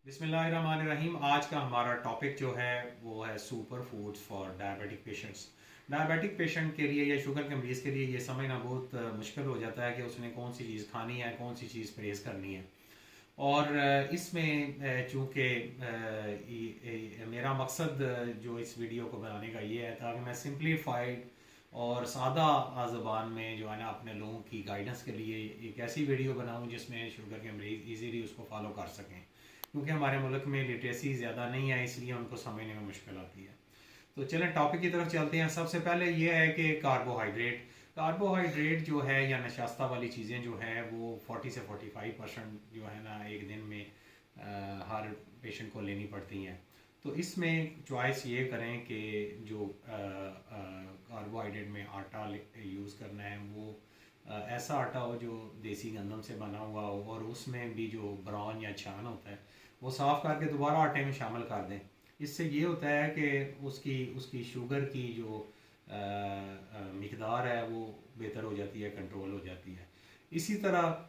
बिस्मिल्लाहिर्रहमानिर्रहीम। आज का हमारा टॉपिक जो है वो है super foods for diabetic patients. Diabetic patient के लिए या शुगर के मरीज़ के लिए ये समझना बहुत मुश्किल हो जाता है कि उसने कौन सी चीज़ खानी है, कौन सी चीज़ परहेज़ करनी है। और इसमें चूँकि मेरा मकसद जो इस वीडियो को बनाने का ये है ताकि मैं सिंप्लीफाइड और सादा ज़बान में जो है ना अपने लोगों की गाइडेंस के लिए एक ऐसी वीडियो बनाऊं जिसमें शुगर के मरीज़ इजीली उसको फॉलो कर सकें, क्योंकि हमारे मुल्क में लिटरेसी ज़्यादा नहीं है, इसलिए उनको समझने में मुश्किल आती है। तो चलें टॉपिक की तरफ चलते हैं। सबसे पहले ये है कि कार्बोहाइड्रेट जो है या नशास्ता वाली चीज़ें जो हैं वो 40 से 45% जो है ना एक दिन में हर पेशेंट को लेनी पड़ती हैं। तो इसमें चॉइस ये करें कि जो कार्बोहाइड्रेट में आटा यूज़ करना है वो ऐसा आटा हो जो देसी गंदम से बना हुआ हो, और उसमें भी जो ब्राउन या छान होता है वो साफ़ करके दोबारा आटे में शामिल कर दें। इससे ये होता है कि उसकी उसकी शुगर की जो मिकदार है वो बेहतर हो जाती है, कंट्रोल हो जाती है। इसी तरह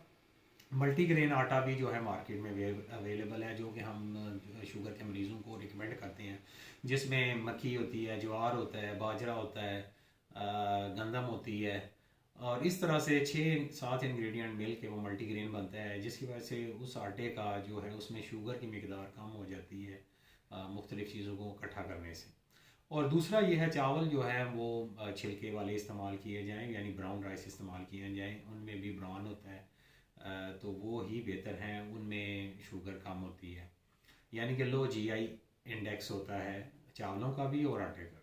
मल्टीग्रेन आटा भी जो है मार्केट में अवेलेबल है, जो कि हम शुगर के मरीज़ों को रिकमेंड करते हैं, जिसमें मक्की होती है, ज्वार होता है, बाजरा होता है, गंदम होती है, और इस तरह से 6-7 इंग्रेडिएंट मिल के वो मल्टीग्रेन बनता है, जिसकी वजह से उस आटे का जो है उसमें शुगर की मिकदार कम हो जाती है मुख्तलिफ़ चीज़ों को इकट्ठा करने से। और दूसरा ये है चावल जो है वो छिलके वाले इस्तेमाल किए जाएँ, यानी ब्राउन राइस इस्तेमाल किए जाएँ, उनमें भी ब्राउन होता है, तो वो ही बेहतर हैं, उनमें शुगर कम होती है, यानी कि लो जीआई इंडेक्स होता है चावलों का भी और आटे का।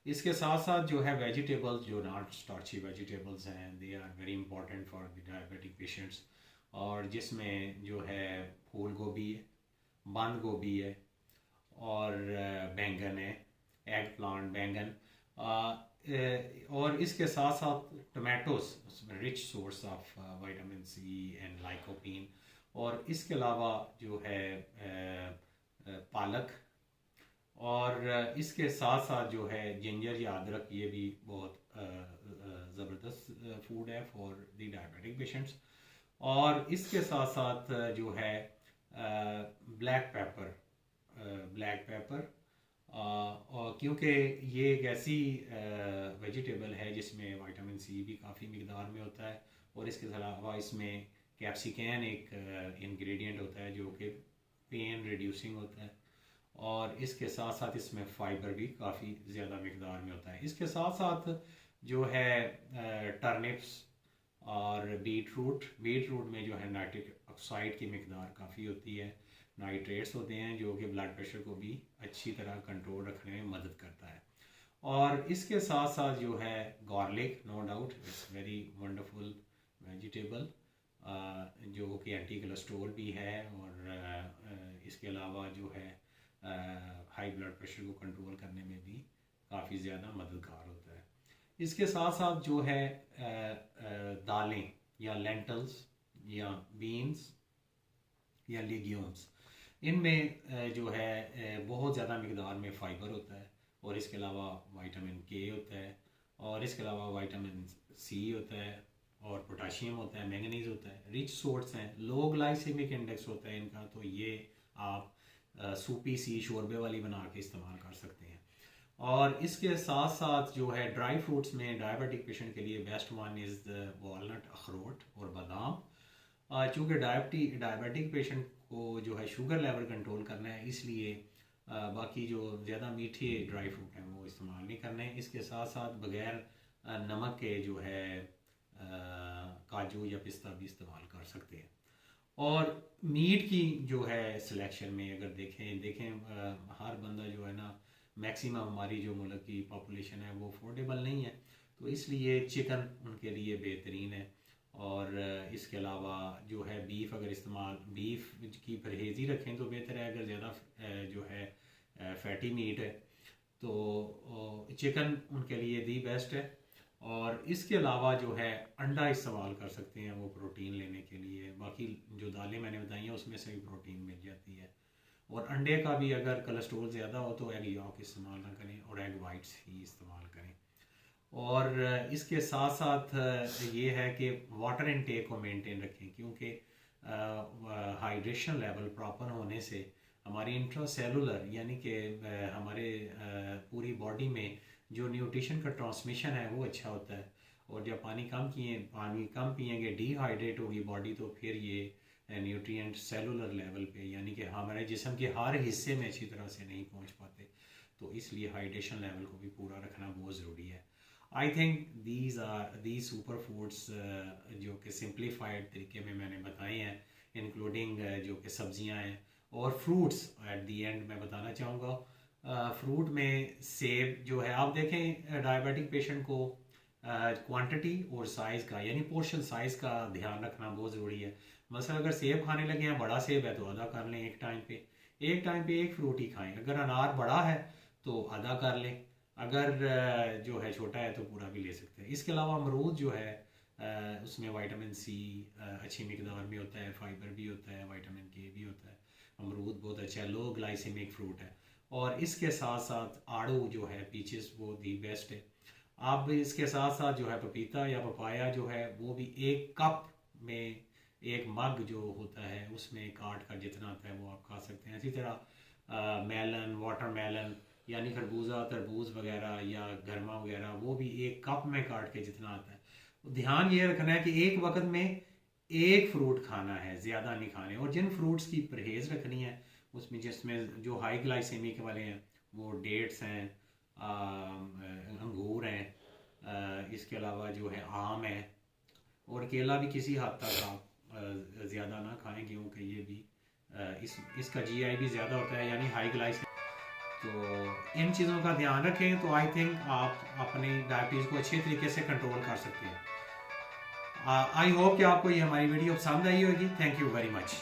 इसके साथ साथ जो है वेजिटेबल्स, जो नॉट स्टार्ची वेजिटेबल्स हैं, they are very important for the diabetic patients, और जिसमें जो है फूल गोभी है, बंद गोभी है, और बैंगन है, एग प्लांट बैंगन, और इसके साथ साथ tomatoes rich source of vitamin C and lycopene, और इसके अलावा जो है पालक, और इसके साथ साथ जो है जिंजर या अदरक, ये भी बहुत ज़बरदस्त फूड है फॉर द डायबिटिक पेशेंट्स। और इसके साथ साथ जो है ब्लैक पेपर, और क्योंकि ये एक ऐसी वेजिटेबल है जिसमें विटामिन सी भी काफ़ी मिकदार में होता है, और इसके अलावा इसमें कैप्सिकन एक इंग्रेडिएंट होता है जो कि पेन रिड्यूसिंग होता है, और इसके साथ साथ इसमें फ़ाइबर भी काफ़ी ज़्यादा मिकदार में होता है। इसके साथ साथ जो है टर्निप्स और बीट रूट में जो है नाइट्रिक ऑक्साइड की मिकदार काफ़ी होती है, नाइट्रेट्स होते हैं जो कि ब्लड प्रेशर को भी अच्छी तरह कंट्रोल रखने में मदद करता है। और इसके साथ साथ जो है garlic, no doubt it's very wonderful vegetable, जो कि एंटी कोलेस्ट्रोल भी है, और इसके अलावा जो है हाई ब्लड प्रेशर को कंट्रोल करने में भी काफ़ी ज़्यादा मददगार होता है। इसके साथ साथ जो है दालें या लेंटल्स या बीन्स या लेग्यूम्स, इनमें जो है बहुत ज़्यादा मिकदार में फ़ाइबर होता है, और इसके अलावा विटामिन के होता है, और इसके अलावा विटामिन सी होता है, और पोटाशियम होता है, मैंगनीज होता है, रिच सोर्स हैं। लो ग्लाइसेमिक इंडेक्स होता है इनका, तो ये आप सूपी सी शोरबे वाली बना के इस्तेमाल कर सकते हैं। और इसके साथ साथ जो है ड्राई फ्रूट्स में डायबिटिक पेशेंट के लिए best one is the walnut, अखरोट और बादाम। चूँकि डायबिटिक पेशेंट को जो है शुगर लेवल कंट्रोल करना है, इसलिए बाकी जो ज़्यादा मीठे ड्राई फ्रूट हैं वो इस्तेमाल नहीं करने हैं। इसके साथ साथ बग़ैर नमक के जो है काजू या पिस्ता भी इस्तेमाल कर सकते हैं। और मीट की जो है सिलेक्शन में अगर देखें हर बंदा जो है ना, मैक्सिमम हमारी जो मुल्क की पॉपुलेशन है वो अफोर्डेबल नहीं है, तो इसलिए चिकन उनके लिए बेहतरीन है। और इसके अलावा जो है बीफ की परहेज़ी रखें तो बेहतर है। अगर ज़्यादा जो है फैटी मीट है तो चिकन उनके लिए दी बेस्ट है। और इसके अलावा जो है अंडा इस्तेमाल कर सकते हैं वो प्रोटीन लेने के लिए। बाकी जो दालें मैंने बताई हैं उसमें से भी प्रोटीन मिल जाती है। और अंडे का भी अगर कोलेस्ट्रोल ज़्यादा हो तो एग यॉक इस्तेमाल ना करें और एग वाइट्स ही इस्तेमाल करें। और इसके साथ साथ ये है कि वाटर इनटेक को मेंटेन रखें, क्योंकि हाइड्रेशन लेवल प्रॉपर होने से हमारी इंट्रासेलुलर यानी कि हमारे पूरी बॉडी में जो न्यूट्रिशन का ट्रांसमिशन है वो अच्छा होता है। और जब पानी कम पिएंगे, डिहाइड्रेट होगी बॉडी, तो फिर ये न्यूट्रिएंट सेलुलर लेवल पे यानी कि हमारे जिस्म के हर हिस्से में अच्छी तरह से नहीं पहुंच पाते। तो इसलिए हाइड्रेशन लेवल को भी पूरा रखना बहुत ज़रूरी है। I think these super foods जो कि सिंप्लीफाइड तरीके में मैंने बताए हैं, इंक्लूडिंग जो कि सब्जियां हैं और फ्रूट्स। एट दी एंड मैं बताना चाहूँगा फ्रूट में सेब जो है, आप देखें डायबिटिक पेशेंट को क्वांटिटी और साइज़ का यानी पोर्शन साइज़ का ध्यान रखना बहुत ज़रूरी है। मसलन अगर सेब खाने लगे हैं, बड़ा सेब है तो आधा कर लें एक टाइम पे एक फ्रूट ही खाएं। अगर अनार बड़ा है तो आधा कर लें, अगर जो है छोटा है तो पूरा भी ले सकते हैं। इसके अलावा अमरूद जो है उसमें विटामिन सी अच्छी मिकदार में होता है, फाइबर भी होता है, विटामिन के भी होता है। अमरूद बहुत अच्छा है, लो ग्लाइसेमिक फ्रूट है। और इसके साथ साथ आड़ू जो है, पीचेस, वो दी बेस्ट है। आप इसके साथ साथ जो है पपीता या पपाया जो है वो भी एक कप में, एक मग जो होता है उसमें काट कर जितना आता है वो आप खा सकते हैं। इसी तरह मेलन, वाटरमेलन यानी खरबूजा, तरबूज वगैरह या गरमा वगैरह, वो भी एक कप में काट के जितना आता है। ध्यान ये रखना है कि एक वक्त में एक फ्रूट खाना है, ज़्यादा नहीं खाने। और जिन फ्रूट्स की परहेज़ रखनी है उसमें, जिसमें जो हाई ग्लाइसेमिक वाले हैं, वो डेट्स हैं, अंगूर हैं, इसके अलावा जो है आम है, और केला भी किसी हद तक आप ज़्यादा ना खाएं क्योंकि ये भी इसका जीआई भी ज़्यादा होता है यानी हाई ग्लाइसेमिक। तो इन चीज़ों का ध्यान रखें तो आई थिंक आप अपनी डायबिटीज़ को अच्छे तरीके से कंट्रोल कर सकते हैं। आई होप कि आपको ये हमारी वीडियो पसंद आई होगी। Thank you very much.